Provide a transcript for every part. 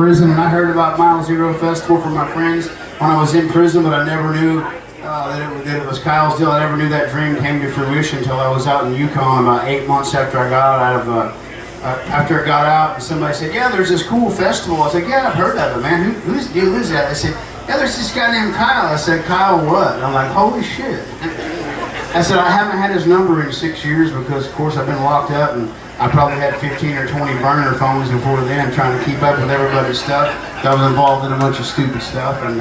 prison, and I heard about Mile0 Festival from my friends when I was in prison, but I never knew that it was Kyle's deal. I never knew that dream came to fruition until I was out in Yukon about 8 months after I got out of after I got out, and somebody said, "Yeah, there's this cool festival." I was like, "Yeah, I've heard of it, man. Whose deal is that?" They said, "Yeah, there's this guy named Kyle." I said, "Kyle what?" And I'm like, "Holy shit." I said, "I haven't had his number in 6 years because, of course, I've been locked up, and I probably had 15 or 20 burner phones before then trying to keep up with everybody's stuff. I was involved in a bunch of stupid stuff, and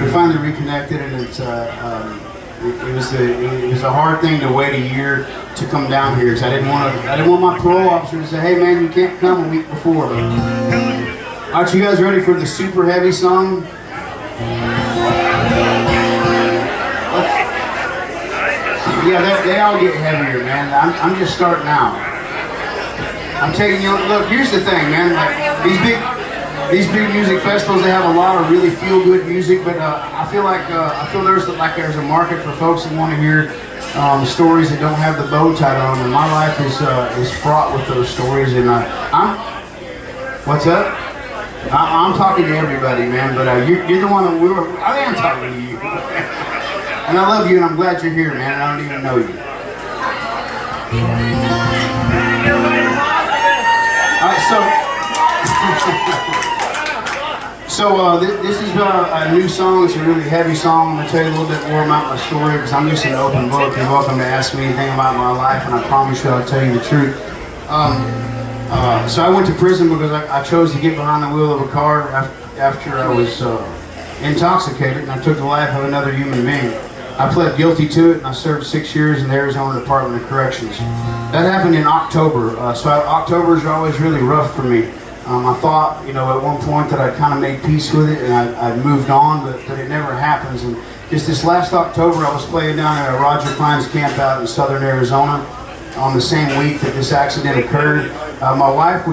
we finally reconnected, and it was a hard thing to wait a year to come down here because I didn't want my parole officer to say, "Hey man, you can't come a week before." But, aren't you guys ready for the super heavy song? Yeah, they all get heavier, man. I'm just starting out. I'm taking you. Look, here's the thing, man. Like these big music festivals, they have a lot of really feel-good music, but I feel there's a market for folks that want to hear stories that don't have the bow tied on them. And my life is fraught with those stories, and what's up? I'm talking to everybody, man. But you're the one that I am talking to you, and I love you, and I'm glad you're here, man. And I don't even know you. This is a new song. It's a really heavy song. I'm going to tell you a little bit more about my story because I'm just an open book. You're welcome to ask me anything about my life, and I promise you I'll tell you the truth. So I went to prison because I chose to get behind the wheel of a car after I was intoxicated, and I took the life of another human being. I pled guilty to it, and I served 6 years in the Arizona Department of Corrections. That happened in October, so Octobers are always really rough for me. I thought, at one point that I'd kind of made peace with it and I'd moved on, but it never happens. And just this last October, I was playing down at a Roger Klein's camp out in southern Arizona on the same week that this accident occurred. My wife,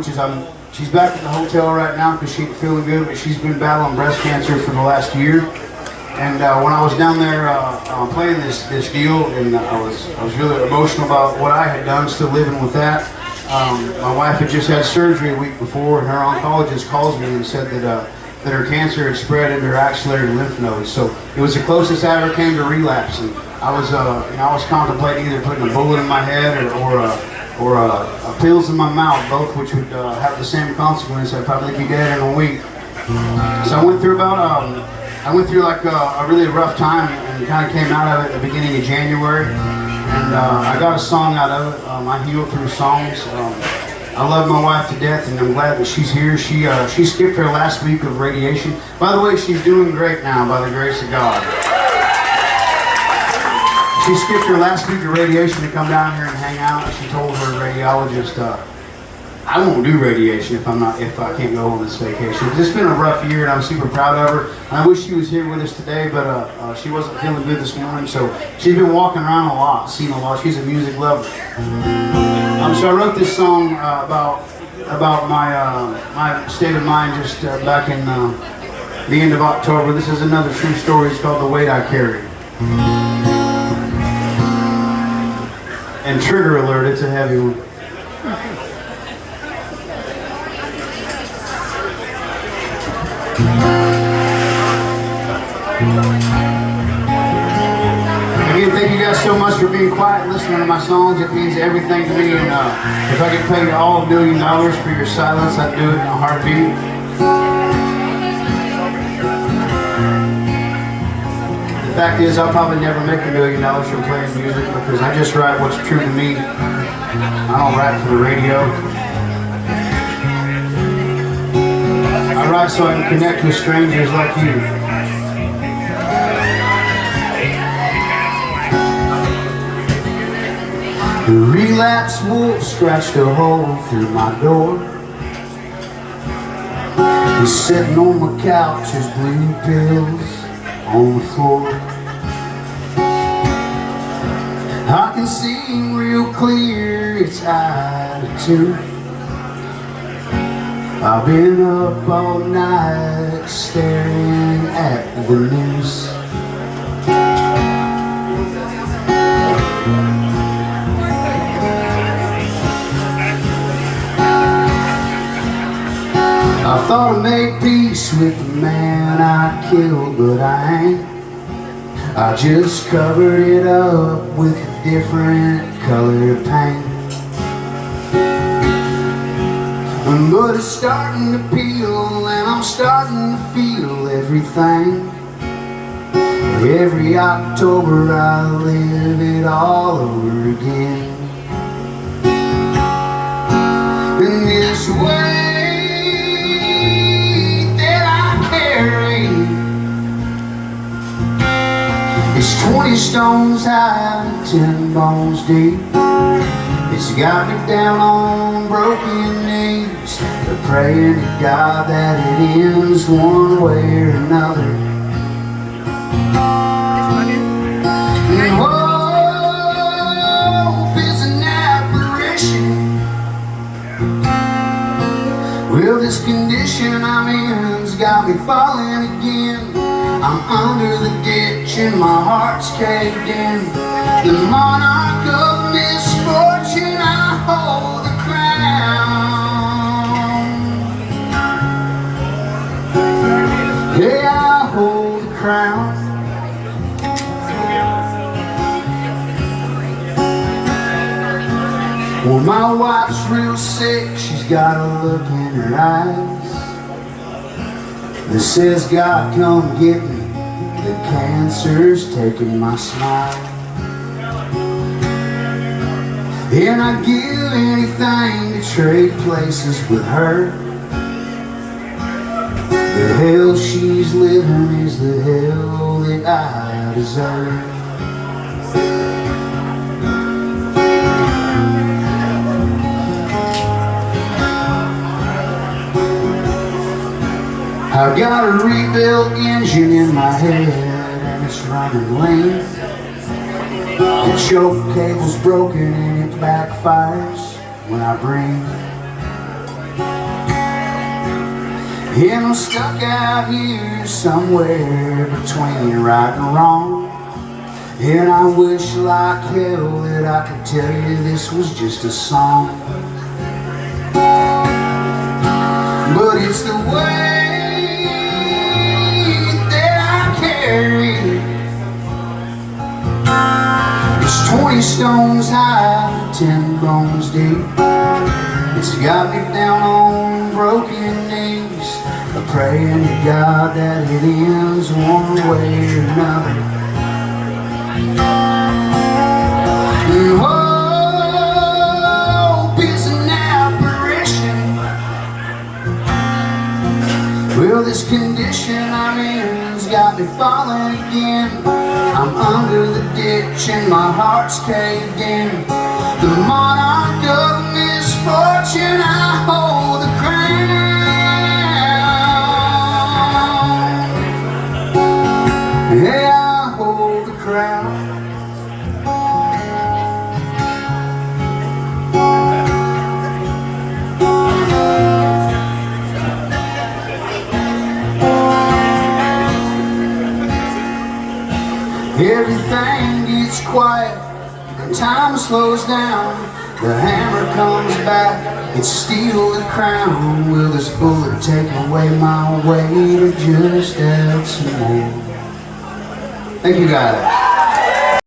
she's back at the hotel right now because she ain't feeling good, but she's been battling breast cancer for the last year. And when I was down there playing this deal, and I was really emotional about what I had done, still living with that. My wife had just had surgery a week before, and her oncologist calls me and said that her cancer had spread into her axillary lymph nodes. So it was the closest I ever came to relapsing. I was contemplating either putting a bullet in my head or pills in my mouth, both which would have the same consequence. I'd probably be dead in a week. So I went through like a really rough time and kind of came out of it at the beginning of January. And I got a song out of it. I healed through songs. I love my wife to death, and I'm glad that she's here. She skipped her last week of radiation. By the way, she's doing great now, by the grace of God. She skipped her last week of radiation to come down here and hang out. She told her radiologist, "I won't do radiation if I can't go on this vacation." It's been a rough year, and I'm super proud of her. And I wish she was here with us today, but she wasn't feeling good this morning, so she's been walking around a lot, seeing a lot. She's a music lover. So I wrote this song about my state of mind just back in the end of October. This is another true story. It's called "The Weight I Carry." And trigger alert, it's a heavy one. Again, thank you guys so much for being quiet and listening to my songs. It means everything to me, and if I could pay you all $1 million for your silence, I'd do it in a heartbeat. The fact is, I'll probably never make $1 million from playing music because I just write what's true to me. I don't write for the radio. I write so I can connect with strangers like you. The relapse wolf scratched a hole through my door. He's sitting on my couch, his blue pills on the floor. I can see him real clear, it's eye to tooth. I've been up all night staring at the news. I thought I'd make peace with the man I killed, but I ain't. I just covered it up with a different color paint. But it's starting to peel, and I'm starting to feel everything. Every October I live it all over again. And this weight that I carry, it's 20 stones high, 10 bones deep. It's got me down on broken knees, but praying to God that it ends one way or another. And hope is an apparition. Well, this condition I'm in's got me falling again. I'm under the ditch and my heart's caved in. The monarch of misfortune, I hold the crown. Yeah, I hold the crown. Well, my wife's real sick, she's got a look in her eyes that says, God, come get me, the cancer's taking my smile. And I'd give anything to trade places with her. The hell she's living is the hell that I deserve. I've got a rebuilt engine in my head and it's running lean. The choke cable's broken and it backfires when I breathe. And I'm stuck out here somewhere between right and wrong. And I wish like hell that I could tell you this was just a song. But it's the way it's 20 stones high, 10 bones deep. It's got me down on broken knees, praying to God that it ends one way or another. And hope is an apparition. Well, this condition I'm in's got me falling again. I'm under the ditch and my heart's caved in. The monarch of misfortune, I hold the crown. Yeah, I hold the crown. Everything gets quiet and time slows down. The hammer comes back, it's steel the crown. Will this bullet take away my weight or just add some more? Thank you guys.